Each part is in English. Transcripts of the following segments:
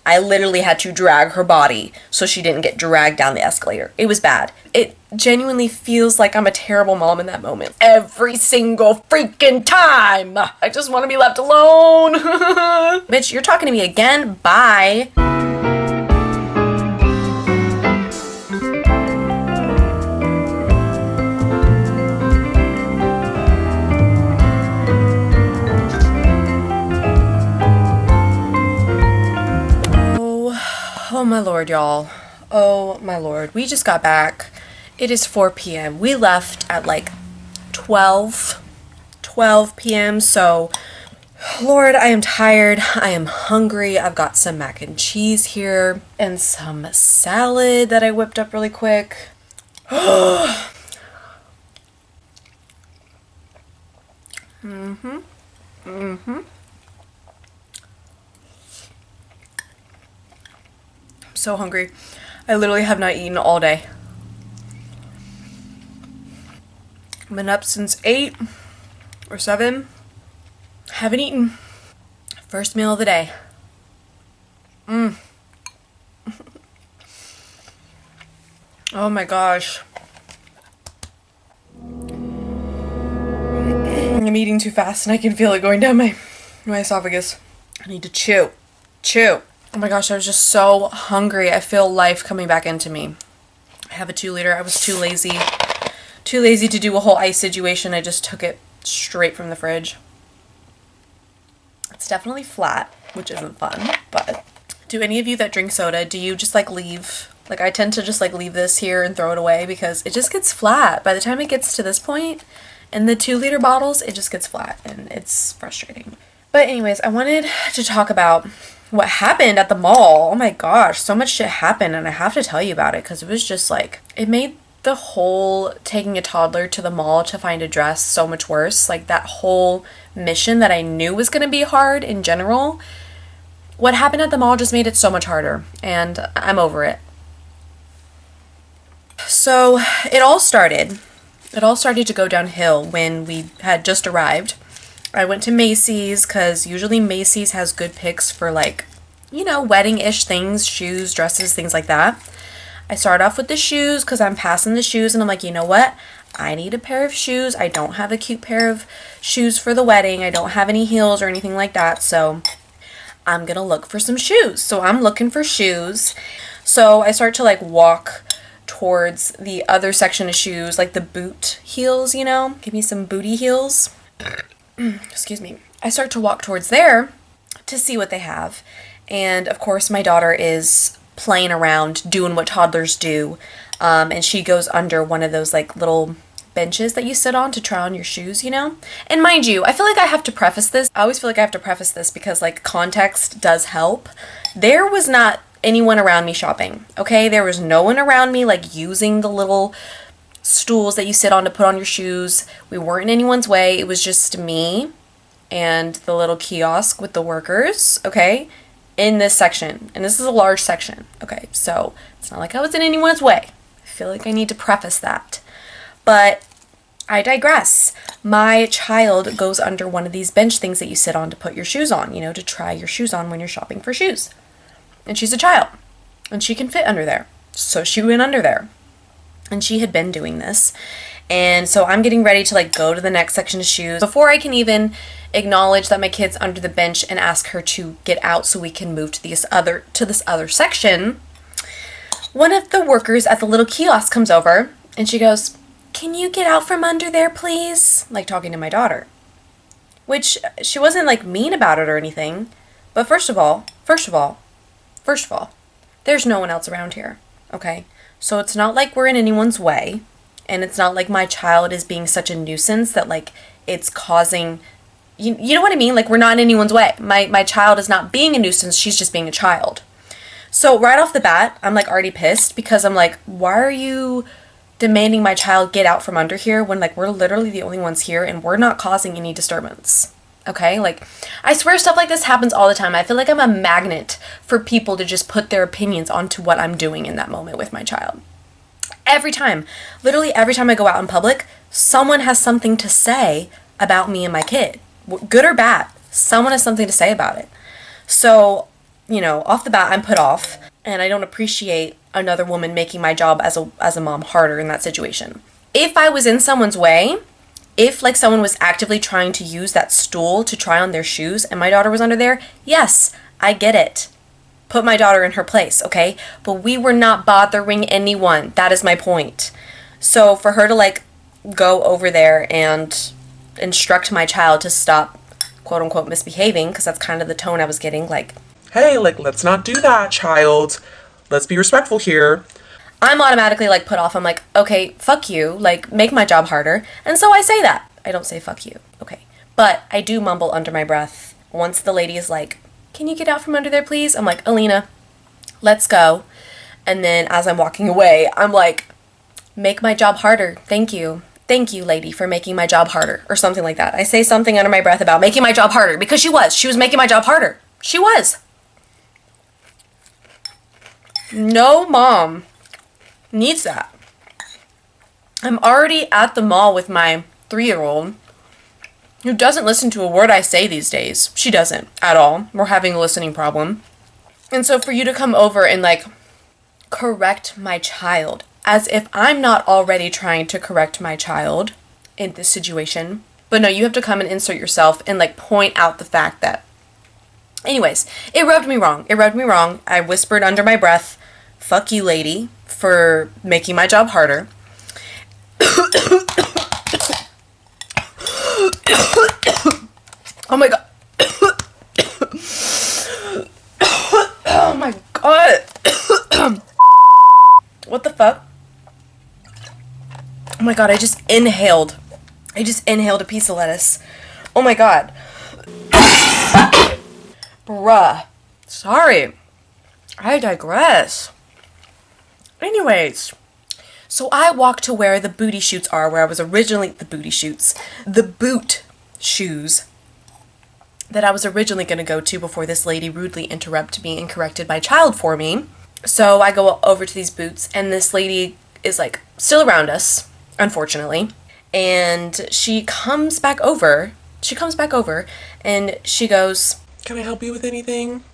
I literally had to drag her body so she didn't get dragged down the escalator. It was bad. It genuinely feels like I'm a terrible mom in that moment. Every single freaking time. I just want to be left alone. Bitch, you're talking to me again? Bye. Oh my lord, y'all. Oh my lord. We just got back. It is 4 p.m. We left at like 12 p.m. So, Lord, I am tired. I am hungry. I've got some mac and cheese here and some salad that I whipped up really quick. So hungry. I literally have not eaten all day. I've been up since 8 or 7. Haven't eaten. First meal of the day. Oh my gosh. I'm eating too fast and I can feel it going down my esophagus. I need to chew. Oh my gosh, I was just so hungry. I feel life coming back into me. I have a 2-liter. I was too lazy to do a whole ice situation. I just took it straight from the fridge. It's definitely flat, which isn't fun, but do any of you that drink soda, do you just like leave? Like I tend to just like leave this here and throw it away because it just gets flat. By the time it gets to this point in the 2-liter bottles, it just gets flat and it's frustrating. But anyways, I wanted to talk about what happened at the mall. Oh my gosh, so much shit happened and I have to tell you about it because it was just like, it made the whole taking a toddler to the mall to find a dress so much worse. Like that whole mission that I knew was going to be hard in general, what happened at the mall just made it so much harder and I'm over it. So it all started to go downhill when we had just arrived. I went to Macy's because usually Macy's has good picks for like, you know, wedding-ish things, shoes, dresses, things like that. I started off with the shoes because I'm passing the shoes and I'm like, you know what? I need a pair of shoes. I don't have a cute pair of shoes for the wedding. I don't have any heels or anything like that. So I'm going to look for some shoes. So I'm looking for shoes. So I start to like walk towards the other section of shoes, like the boot heels, you know? Give me some booty heels. Excuse me. I start to walk towards there to see what they have. And of course my daughter is playing around doing what toddlers do. And she goes under one of those like little benches that you sit on to try on your shoes, you know? And mind you, I feel like I have to preface this. I always feel like I have to preface this because like context does help. There was not anyone around me shopping, okay? There was no one around me like using the little stools that you sit on to put on your shoes. We weren't in anyone's way. It was just me and the little kiosk with the workers, okay, in this section. And this is a large section, okay? So it's not like I was in anyone's way. I feel like I need to preface that. But I digress. My child goes under one of these bench things that you sit on to put your shoes on, you know, to try your shoes on when you're shopping for shoes. And she's a child and she can fit under there. So she went under there. And she had been doing this. And so I'm getting ready to like go to the next section of shoes. Before I can even acknowledge that my kid's under the bench and ask her to get out so we can move to this other section, one of the workers at the little kiosk comes over and she goes, "Can you get out from under there, please?" Like talking to my daughter. Which she wasn't like mean about it or anything. But first of all, there's no one else around here. Okay? So it's not like we're in anyone's way, and it's not like my child is being such a nuisance that like it's causing, you know what I mean? Like we're not in anyone's way. My child is not being a nuisance, she's just being a child. So right off the bat, I'm like already pissed because I'm like, why are you demanding my child get out from under here when like we're literally the only ones here and we're not causing any disturbance? Okay, like I swear stuff like this happens all the time. I feel like I'm a magnet for people to just put their opinions onto what I'm doing in that moment with my child. Every time, literally every time I go out in public, someone has something to say about me and my kid. Good or bad, someone has something to say about it. So off the bat, I'm put off, and I don't appreciate another woman making my job as a mom harder in that situation. If I was in someone's way, if like someone was actively trying to use that stool to try on their shoes and my daughter was under there, yes, I get it. Put my daughter in her place, okay? But we were not bothering anyone. That is my point. So for her to like go over there and instruct my child to stop quote unquote misbehaving, because that's kind of the tone I was getting, like, hey, like, let's not do that, child. Let's be respectful here. I'm automatically like put off. I'm like, okay, fuck you, like make my job harder. And so I say that. I don't say fuck you, okay? But I do mumble under my breath. Once the lady is like, can you get out from under there, please? I'm like, Alina, let's go. And then as I'm walking away, I'm like, make my job harder. Thank you. Thank you, lady, for making my job harder. Or something like that. I say something under my breath about making my job harder because she was making my job harder. She was. No mom needs that. I'm already at the mall with my 3-year-old who doesn't listen to a word I say these days. She doesn't at all. We're having a listening problem. And so for you to come over and like correct my child, as if I'm not already trying to correct my child in this situation. But no, you have to come and insert yourself and like point out the fact that, anyways, it rubbed me wrong. It rubbed me wrong. I whispered under my breath, fuck you, lady, for making my job harder. Oh my god. Oh my god. What the fuck? Oh my god, I just inhaled a piece of lettuce. Oh my god. Bruh. Sorry. I digress. Anyways, so I walked to where the booty shoots are, where I was originally, the boot shoes that I was originally going to go to before this lady rudely interrupted me and corrected my child for me. So I go over to these boots, and this lady is like still around us, unfortunately, and she comes back over, and she goes, can I help you with anything?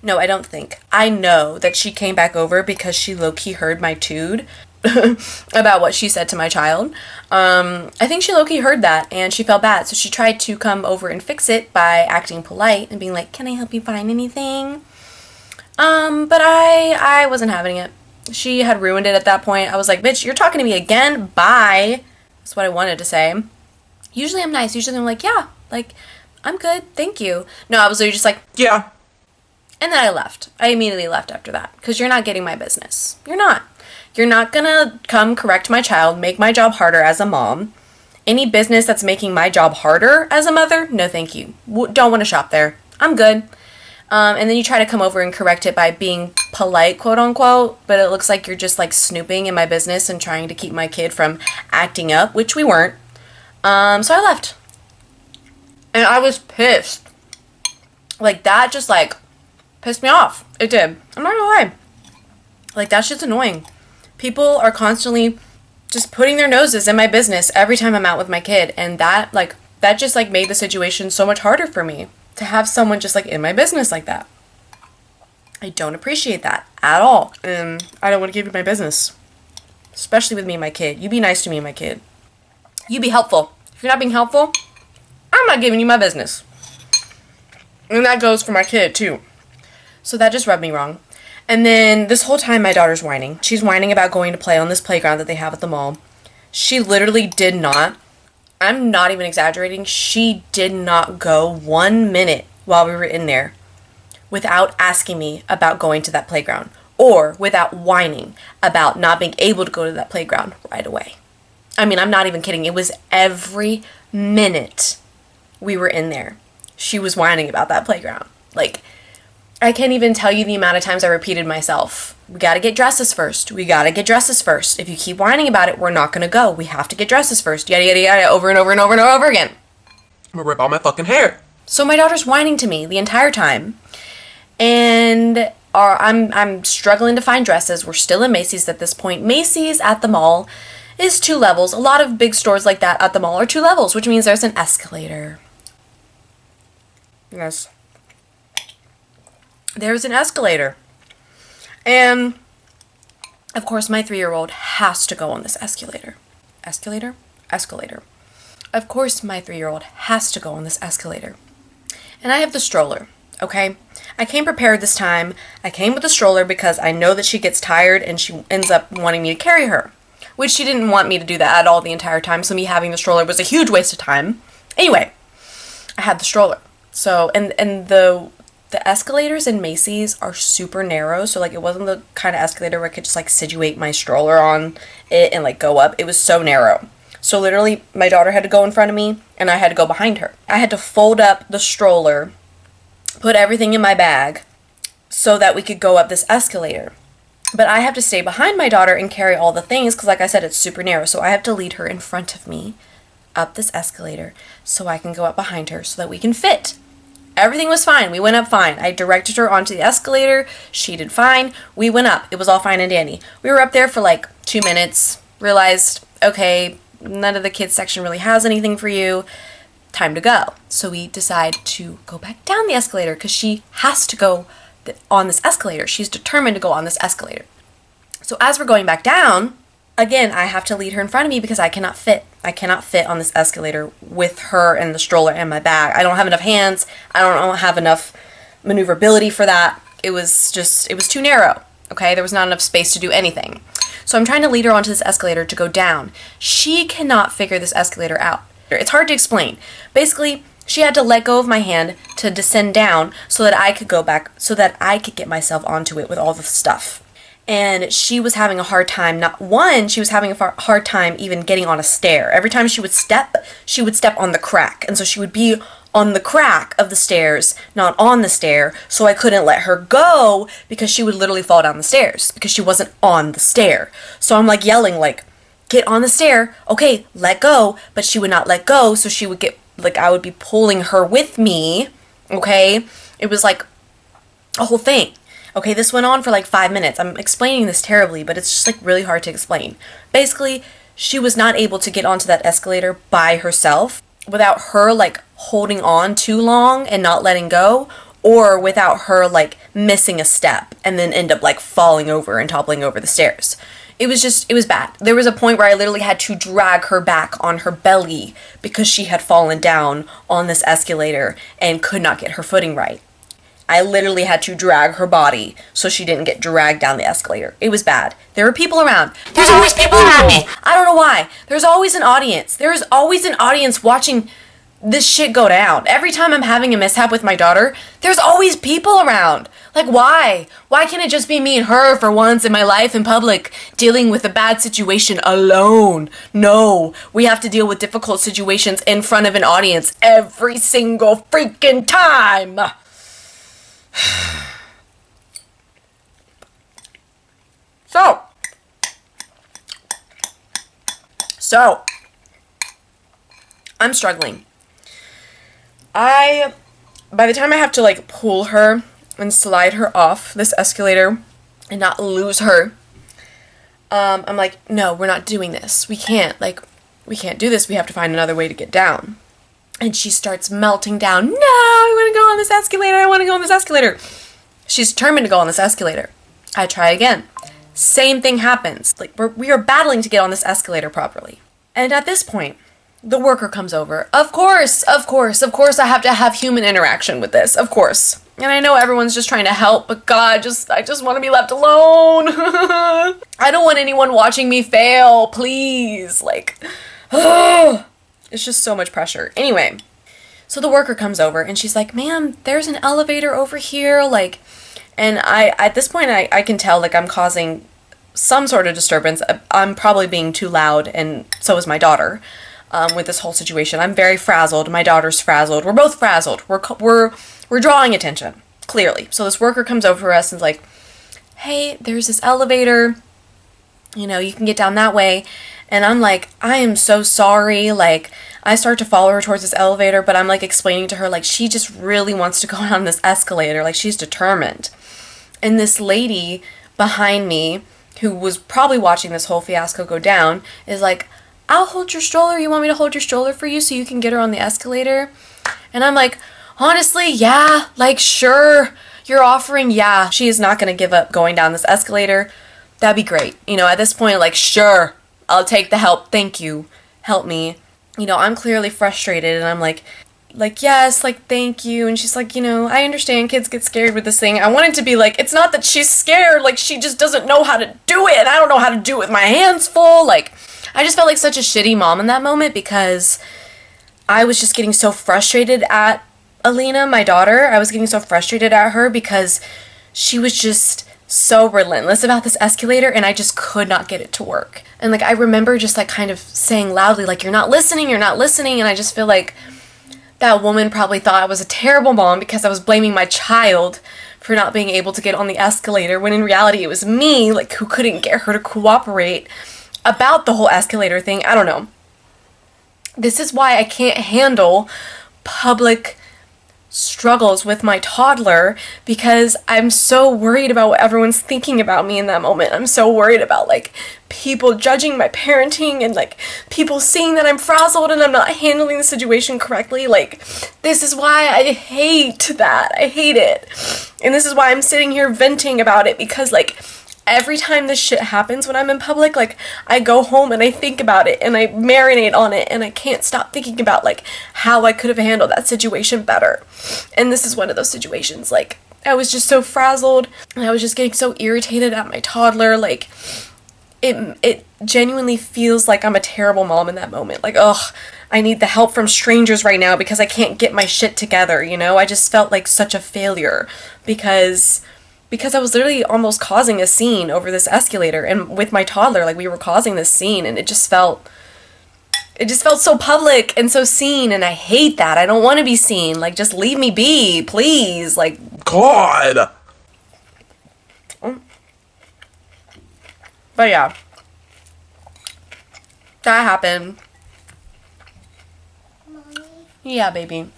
No, I don't think. I know that she came back over because she low-key heard my tood about what she said to my child. I think she low-key heard that and she felt bad. So she tried to come over and fix it by acting polite and being like, can I help you find anything? But I wasn't having it. She had ruined it at that point. I was like, bitch, you're talking to me again? Bye. That's what I wanted to say. Usually I'm nice. Usually I'm like, yeah, like, I'm good. Thank you. No, I was literally just like, yeah. And then I left. I immediately left after that. Because you're not getting my business. You're not. You're not gonna come correct my child, make my job harder as a mom. Any business that's making my job harder as a mother, no thank you. Don't want to shop there. I'm good. And then you try to come over and correct it by being polite, quote unquote, but it looks like you're just like snooping in my business and trying to keep my kid from acting up, which we weren't. So I left. And I was pissed. Like, that just like pissed me off. It did. I'm not gonna lie. Like, that shit's annoying. People are constantly just putting their noses in my business every time I'm out with my kid, and that just like made the situation so much harder for me to have someone just like in my business like that. I don't appreciate that at all, and I don't want to give you my business, especially with me and my kid. You be nice to me and my kid. You be helpful. If you're not being helpful, I'm not giving you my business. And that goes for my kid too. So that just rubbed me wrong. And then this whole time my daughter's whining. She's whining about going to play on this playground that they have at the mall. She literally did not, I'm not even exaggerating, she did not go 1 minute while we were in there without asking me about going to that playground, or without whining about not being able to go to that playground right away. I mean, I'm not even kidding. It was every minute we were in there, she was whining about that playground. Like, I can't even tell you the amount of times I repeated myself. We gotta get dresses first. We gotta get dresses first. If you keep whining about it, we're not gonna go. We have to get dresses first. Yada, yada, yada, over and over and over and over again. I'm gonna rip all my fucking hair. So my daughter's whining to me the entire time. And I'm struggling to find dresses. We're still in Macy's at this point. Macy's at the mall is 2 levels. A lot of big stores like that at the mall are 2 levels, which means there's an escalator. Yes. There's an escalator. And, of course, my 3-year-old has to go on this escalator. Escalator? Escalator. Of course, my 3-year-old has to go on this escalator. And I have the stroller, okay? I came prepared this time. I came with the stroller because I know that she gets tired and she ends up wanting me to carry her, which she didn't want me to do that at all the entire time, so me having the stroller was a huge waste of time. Anyway, I had the stroller. So, and the escalators in Macy's are super narrow, so like it wasn't the kind of escalator where I could just like situate my stroller on it and like go up. It was so narrow. So literally my daughter had to go in front of me and I had to go behind her. I had to fold up the stroller, put everything in my bag so that we could go up this escalator. But I have to stay behind my daughter and carry all the things because like I said, it's super narrow. So I have to lead her in front of me up this escalator so I can go up behind her so that we can fit. Everything was fine. We went up fine. I directed her onto the escalator. She did fine. We went up. It was all fine and dandy. We were up there for like 2 minutes. Realized, okay, none of the kids section really has anything for you. Time to go. So we decide to go back down the escalator because she has to go on this escalator. She's determined to go on this escalator. So as we're going back down, again, I have to lead her in front of me because I cannot fit. I cannot fit on this escalator with her and the stroller and my bag. I don't have enough hands. I don't have enough maneuverability for that. It was too narrow. Okay, there was not enough space to do anything. So I'm trying to lead her onto this escalator to go down. She cannot figure this escalator out. It's hard to explain. Basically, she had to let go of my hand to descend down so that I could go back, so that I could get myself onto it with all the stuff. And she was having a hard time, she was having a hard time even getting on a stair. Every time she would step on the crack. And so she would be on the crack of the stairs, not on the stair. So I couldn't let her go because she would literally fall down the stairs because she wasn't on the stair. So I'm like yelling like, get on the stair. Okay, let go. But she would not let go. So she would get, like I would be pulling her with me. Okay. It was like a whole thing. Okay, this went on for like 5 minutes. I'm explaining this terribly, but it's just like really hard to explain. Basically, she was not able to get onto that escalator by herself without her like holding on too long and not letting go, or without her like missing a step and then end up like falling over and toppling over the stairs. It was bad. There was a point where I literally had to drag her back on her belly because she had fallen down on this escalator and could not get her footing right. I literally had to drag her body so she didn't get dragged down the escalator. It was bad. There were people around. There's always people around me. I don't know why. There's always an audience. There is always an audience watching this shit go down. Every time I'm having a mishap with my daughter, there's always people around. Like, why? Why can't it just be me and her for once in my life in public, dealing with a bad situation alone? No, we have to deal with difficult situations in front of an audience every single freaking time. So, I'm struggling. By the time I have to like pull her and slide her off this escalator and not lose her, I'm like, no, we're not doing this. We can't do this. We have to find another way to get down. And she starts melting down. No, I want to go on this escalator. I want to go on this escalator. She's determined to go on this escalator. I try again. Same thing happens. Like we are battling to get on this escalator properly. And at this point, the worker comes over. Of course, I have to have human interaction with this. Of course. And I know everyone's just trying to help, but God, I just want to be left alone. I don't want anyone watching me fail, please. It's just so much pressure. Anyway, so the worker comes over and she's like, ma'am, there's an elevator over here. And at this point, I can tell, I'm causing some sort of disturbance. I'm probably being too loud, and so is my daughter, with this whole situation. I'm very frazzled. My daughter's frazzled. We're both frazzled. We're drawing attention, clearly. So this worker comes over to us and's like, hey, there's this elevator. You can get down that way. And I'm like, I am so sorry. I start to follow her towards this elevator, but I'm explaining to her, she just really wants to go down this escalator. She's determined. And this lady behind me, who was probably watching this whole fiasco go down, is like, I'll hold your stroller. You want me to hold your stroller for you so you can get her on the escalator? And I'm like, Honestly, yeah, like, sure, you're offering, yeah, she is not gonna give up going down this escalator. That'd be great. You know, at this point, like, sure, I'll take the help. Thank you. Help me. You know, I'm clearly frustrated and I'm like, yes, like, thank you. And she's like, you know, I understand kids get scared with this thing. I wanted to be like, it's not that she's scared, like, she just doesn't know how to do it. And I don't know how to do it with my hands full. Like, I just felt like such a shitty mom in that moment because I was just getting so frustrated at Alina, my daughter. I was getting so frustrated at her because she was just so relentless about this escalator and I just could not get it to work. And like I remember just like kind of saying loudly like, you're not listening, and I just feel like that woman probably thought I was a terrible mom because I was blaming my child for not being able to get on the escalator when in reality it was me, like, who couldn't get her to cooperate about the whole escalator thing. I don't know. This is why I can't handle public struggles with my toddler because I'm so worried about what everyone's thinking about me in that moment. I'm so worried about like people judging my parenting and like people seeing that I'm frazzled and I'm not handling the situation correctly. Like, this is why I hate that. I hate it. And this is why I'm sitting here venting about it because like every time this shit happens when I'm in public, like, I go home and I think about it and I marinate on it and I can't stop thinking about, like, how I could have handled that situation better. And this is one of those situations, like, I was just so frazzled and I was just getting so irritated at my toddler, like, it genuinely feels like I'm a terrible mom in that moment. Like, ugh, I need the help from strangers right now because I can't get my shit together, you know? I just felt like such a failure because I was literally almost causing a scene over this escalator and with my toddler, like we were causing this scene and it just felt so public and so seen and I hate that. I don't want to be seen. Like, just leave me be, please. Like, God. but yeah. That happened. Mommy, Yeah, baby.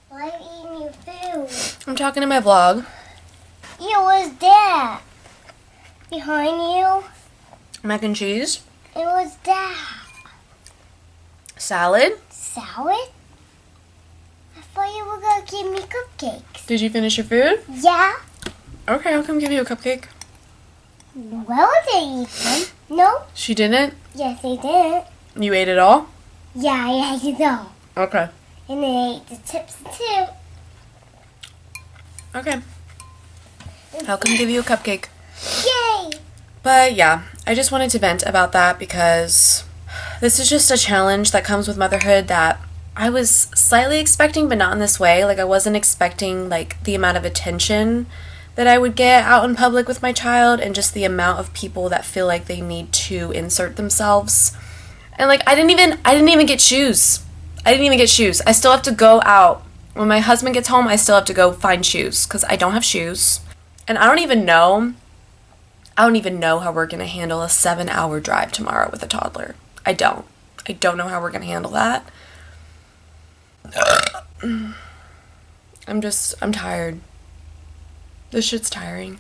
why are you eating your food? I'm talking to my vlog. It was that. Behind you, Mac and cheese. it was that. Salad. Salad? I thought you were gonna give me cupcakes. Did you finish your food? Yeah? Okay, I'll come give you a cupcake. Well, they eat them. No? She didn't? Yes, they did. You ate it all? Yeah, I ate it all. Okay. And they ate the chips too. Okay. I'll come give you a cupcake. Yay! But yeah, I just wanted to vent about that because this is just a challenge that comes with motherhood that I was slightly expecting, but not in this way. Like, I wasn't expecting, like, the amount of attention that I would get out in public with my child and just the amount of people that feel like they need to insert themselves. And, like, I didn't even get shoes. I still have to go out. When my husband gets home, I still have to go find shoes because I don't have shoes. And I don't even know how we're going to handle a 7-hour drive tomorrow with a toddler. I don't know how we're going to handle that. I'm tired. This shit's tiring.